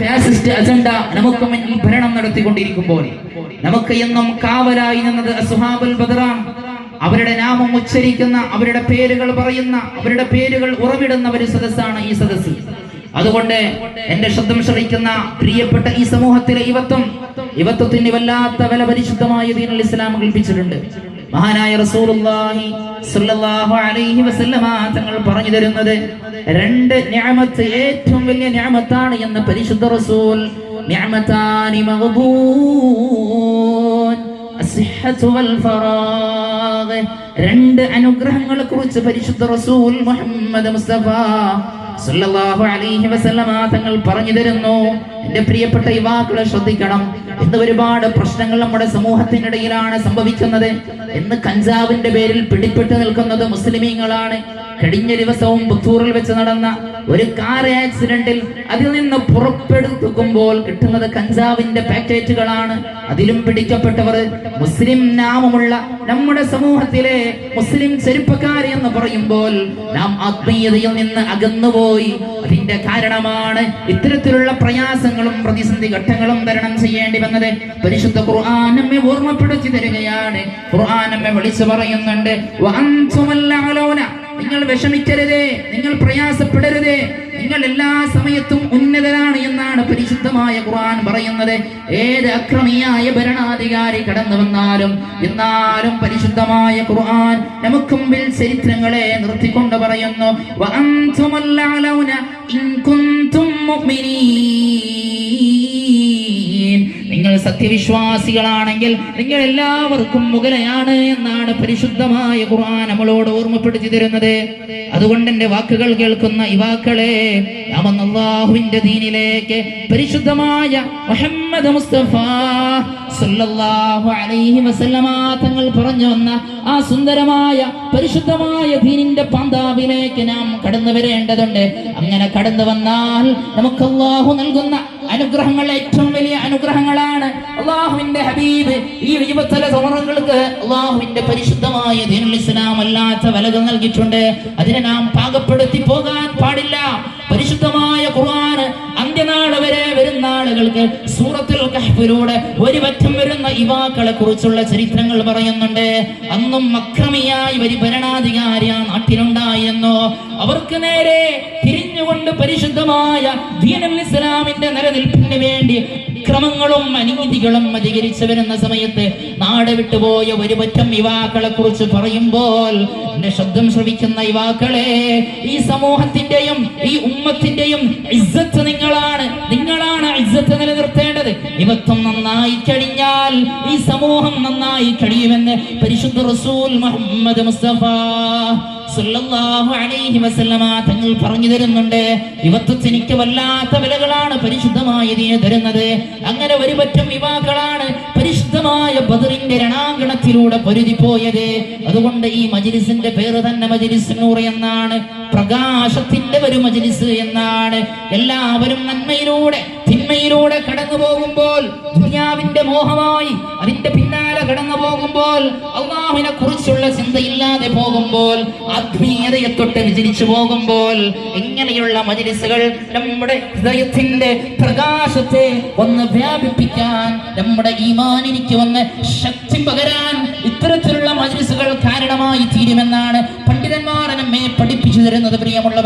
Fascist agenda നമുക്ക് മുന്നിൽ ഭരണം നടത്തിക്കൊണ്ടിരിക്കുമ്പോൾ നമുക്ക് എന്നും കാവലായി നിന്നത് അസ്ഹാബുൽ ബദറാണ്. അവരുടെ നാമം ഉച്ചരിക്കുന്ന, അവരുടെ പേരുകൾ പറയുന്ന, അവരുടെ പേരുകൾ ഉറവിടുന്ന ഒരു സദസ്സാണ് ഈ സദസ്സ്. അതുകൊണ്ട് എന്റെ ശബ്ദം ശ്രവിക്കുന്ന പ്രിയപ്പെട്ട ഈ സമൂഹത്തിലെ യുവത്വത്തിന് വല്ലാത്ത വില പരിശുദ്ധമായ ദീനുൽ ഇസ്ലാം കൽപ്പിച്ചിട്ടുണ്ട്. മഹാനായ റസൂലുള്ളാഹി സ്വല്ലല്ലാഹു അലൈഹി വസല്ലമ തങ്ങൾ പറഞ്ഞു തരുന്നത് രണ്ട് നിഅമത്ത് ഏറ്റവും വലിയ നിഅമത്താണ് എന്ന് പരിശുദ്ധ റസൂൽ. നിഅമതാനി മഗ്ബൂൻ അസ്ഹഹതു വൽ ഫറാഗ്. രണ്ട് അനുഗ്രഹങ്ങളെ കുറിച്ച് പരിശുദ്ധ റസൂൽ മുഹമ്മദ് മുസ്തഫ സല്ലല്ലാഹു അലൈഹി വസല്ലമ തങ്ങൾ പറഞ്ഞു തരുന്നു. എന്റെ പ്രിയപ്പെട്ട യുവാക്കളെ ശ്രദ്ധിക്കണം. ഇന്ന് ഒരുപാട് പ്രശ്നങ്ങൾ നമ്മുടെ സമൂഹത്തിനിടയിലാണ് സംഭവിക്കുന്നത്. ഇന്ന് കഞ്ചാവിന്റെ പേരിൽ പിടിപെട്ട് നിൽക്കുന്നത് മുസ്ലിമീങ്ങളാണ്. കഴിഞ്ഞ ദിവസവും പുത്തൂറിൽ വെച്ച് നടന്ന ഒരു കാർ ആക്സിഡന്റിൽ അതിൽ നിന്ന് പുറപ്പെടുത്തുമ്പോൾ കിട്ടുന്നത് കഞ്ചാവിന്റെ പാക്കറ്റുകളാണ്. അതിലും പിടിക്കപ്പെട്ടവർ മുസ്ലിം നാമമുള്ള നമ്മുടെ സമൂഹത്തിലെ മുസ്ലിം ചെറുപ്പക്കാർ എന്ന് പറയുമ്പോൾ നാം ആത്മീയതയിൽ നിന്ന് അകന്നുപോയി. അതിന്റെ കാരണമാണ് ഇത്തരത്തിലുള്ള പ്രയാസങ്ങളും പ്രതിസന്ധി ഘട്ടങ്ങളും തരണം ചെയ്യേണ്ടി വന്നത്. പരിശുദ്ധ ഖുർആൻ നമ്മെ ഓർമ്മപ്പെടുത്തി തരികയാണ്. ഖുർആൻ നമ്മെ വിളിച്ചു പറയുന്നുണ്ട്, നിങ്ങൾ വിഷമിക്കരുതേ, നിങ്ങൾ പ്രയാസപ്പെടരുതേ, നിങ്ങൾ എല്ലാ സമയത്തും ഉന്നതരാണ് എന്നാണ് പരിശുദ്ധമായ ഖുർആൻ പറയുന്നത്. ഏത് അക്രമിയായ ഭരണാധികാരി കടന്നു വന്നാലും എന്നാലും പരിശുദ്ധമായ ഖുർആൻ നമുക്ക് മുമ്പിൽ ചരിത്രങ്ങളെ നിർത്തിക്കൊണ്ട് പറയുന്നു, വഅൻതുമൽ അലൗന ഇൻ കുൻതും മുഅ്മിനീൻ. നിങ്ങൾ സത്യവിശ്വാസികളാണെങ്കിൽ നിങ്ങൾ എല്ലാവർക്കും മുകളിലാണ് എന്നാണ് പരിശുദ്ധമായ ഖുർആൻ നമ്മളോട് ഓർമ്മപ്പെടുത്തി തരുന്നത്. അതുകൊണ്ട് എന്റെ വാക്കുകൾ കേൾക്കുന്ന യുവാക്കളെ, നാം അല്ലാഹുവിന്റെ ദീനിലേക്ക് പരിശുദ്ധമായ മുഹമ്മദ് മുസ്തഫ സല്ലല്ലാഹു അലൈഹി വസല്ലമ തങ്ങൾ പറഞ്ഞു വന്ന ആ സുന്ദരമായ പരിശുദ്ധമായ ദീനിന്റെ പാന്താവിലേക്ക് നാം കടന്നു വരേണ്ടതുണ്ട്. അങ്ങനെ കടന്നു വന്നാൽ നമുക്ക് അല്ലാഹു നൽകുന്ന അനുഗ്രഹങ്ങൾ ഏറ്റവും വലിയ അനുഗ്രഹങ്ങളാണ്. അല്ലാഹുവിന്റെ ഹബീബ് ഈ യുവതല സമൂഹങ്ങൾക്ക് അല്ലാഹുവിന്റെ പരിശുദ്ധമായ ദീനുൽ ഇസ്ലാം അല്ലാത്ത വലകൾ നൽകിയിട്ടുണ്ട്. അതിനെ നാം പാകപ്പെടുത്തി പോകാൻ പാടില്ല. പരിശുദ്ധമായ ഖുർആൻ അന്ത്യനാൾ വരെ വരുന്ന ആളുകൾക്ക് സൂറത്തുൽ കഹ്ഫിലൂടെ ഒരു വറ്റം വരുന്ന യുവാക്കളെ കുറിച്ചുള്ള ചരിത്രങ്ങൾ പറയുന്നുണ്ട്. അന്നും അക്രമിയായി ഒരു ഭരണാധികാരി ആ നാട്ടിലുണ്ടായിരുന്നു. അവർക്ക് നേരെ തിരിഞ്ഞുകൊണ്ട് പരിശുദ്ധമായ ദീനുൽ ഇസ്ലാമിന്റെ നിലനിൽപ്പിന് വേണ്ടി ക്രമങ്ങളും അനീതികളും അധികരിച്ചു വരുന്ന സമയത്ത് നാട് വിട്ടുപോയ ഒരു പറ്റം യുവാക്കളെ കുറിച്ച് പറയുമ്പോൾ എന്റെ ശബ്ദം ശ്രവിക്കുന്ന യുവാക്കളെ, ഈ സമൂഹത്തിന്റെയും ഈ ഉമ്മത്തിന്റെയും ഇസ്സത്ത് നിങ്ങളാണ് ഇസ്സത്ത് നിലനിർത്തേണ്ടത്. യുവത്വം നന്നായി കഴിഞ്ഞാൽ ഈ സമൂഹം നന്നായി കഴിയുമെന്ന് പരിശുദ്ധ റസൂൽ മുഹമ്മദ് മുസ്തഫ സല്ലല്ലാഹു അലൈഹി വസല്ലമ തങ്ങൾ പറഞ്ഞു തരുന്നുണ്ട്. യുവത്വത്തിനിക്ക് വല്ലാത്ത വിലകളാണ് പരിശുദ്ധമായ ദീൻ തരുന്നത്. അങ്ങനെ ഒരു പറ്റം യുവാക്കളാണ് പരിശുദ്ധമായ ബദറിന്റെ രണാങ്കണത്തിലൂടെ പൊരുതിപ്പോയത്. അതുകൊണ്ട് ഈ മജ്ലിസിന്റെ പേര് തന്നെ മജ്ലിസ് നൂർ എന്നാണ്, പ്രകാശത്തിന്റെ ഒരു മജ്ലിസ് എന്നാണ്. എല്ലാവരും നന്മയിലൂടെ തിന്മയിലൂടെ കടന്നു പോകുമ്പോൾ, ദുനിയാവിന്റെ മോഹമായി അതിന്റെ പിന്നാലെ കടന്നു പോകുമ്പോൾ, അല്ലാഹുവിനെ കുറിച്ചുള്ള ചിന്തയില്ലാതെ പോകുമ്പോൾ, ആത്മീയതയെ തൊട്ട് വിചരിച്ചു പോകുമ്പോൾ, ഇങ്ങനെയുള്ള മജ്ലിസുകൾ നമ്മുടെ ഹൃദയത്തിന്റെ പ്രകാശത്തെ ഒന്ന് വ്യാപിപ്പിക്കാൻ, നമ്മുടെ ഈമാനിക്ക് ഒന്ന് ശക്തി പകരാൻ ഇത്തരത്തിലുള്ള മജ്ലിസുകൾ കാരണമായി തീരുമെന്നാണ് പണ്ഡിതന്മാർ നമ്മെ പഠിപ്പിച്ചു തരുന്നത്. പ്രിയമുള്ളവർ,